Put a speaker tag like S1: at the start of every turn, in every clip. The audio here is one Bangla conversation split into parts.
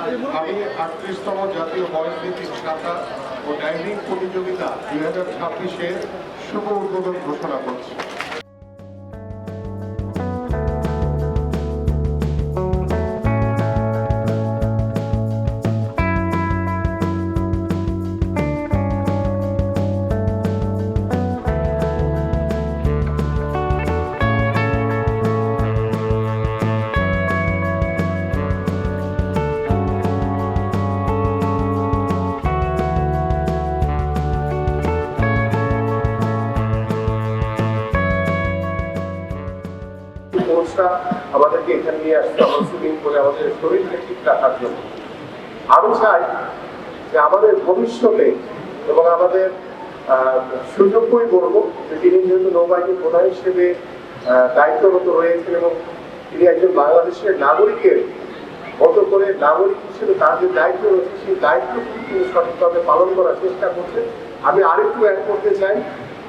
S1: আমি 38তম জাতীয় বয়সভিত্তিক সাঁতার ও ডাইভিং প্রতিযোগিতা 2026-এর শুভ উদ্বোধন ঘোষণা করছি। কোচটা আমাদেরকে এখানে নিয়ে আসছে আমার সুইমিং করে আমাদের শরীরকে ঠিক রাখার জন্য। আমি চাই যে আমাদের ভবিষ্যতে এবং আমাদের সুযোগ্যই বলবো যে তিনি যেহেতু নৌবাহিনী প্রধান হিসেবে দায়িত্বরত রয়েছেন এবং তিনি একজন বাংলাদেশের নাগরিকের মতো করে নাগরিক হিসেবে তার যে দায়িত্ব রয়েছে সেই দায়িত্বটি তিনি সঠিকভাবে পালন করার চেষ্টা করছেন। আমি আরেকটু অ্যাড করতে চাই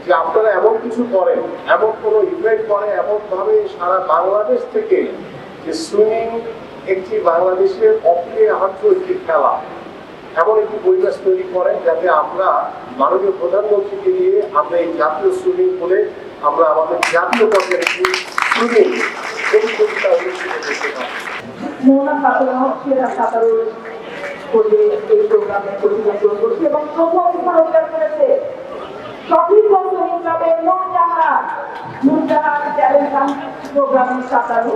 S1: যে আপনারা এমন কিছু করেন, এমন কোনো ইভেন্ট করে, এমনভাবে সারা বাংলাদেশ থেকে যে সুইমিং একটি বাংলাদেশের অপরিহার্য একটি খেলা, এমন একটি পরিবেশ তৈরি করেন যাতে আমরা মাননীয় প্রধানমন্ত্রীকে নিয়ে আমরা এই জাতীয় সুইমিং পুলে আমরা আমাদের জাতীয় পর্যায়ে সুইমিং প্রতিযোগিতা অনুষ্ঠিত করতে পারি।
S2: এবং সঠিক প্রোগ্রামের সাঁতারু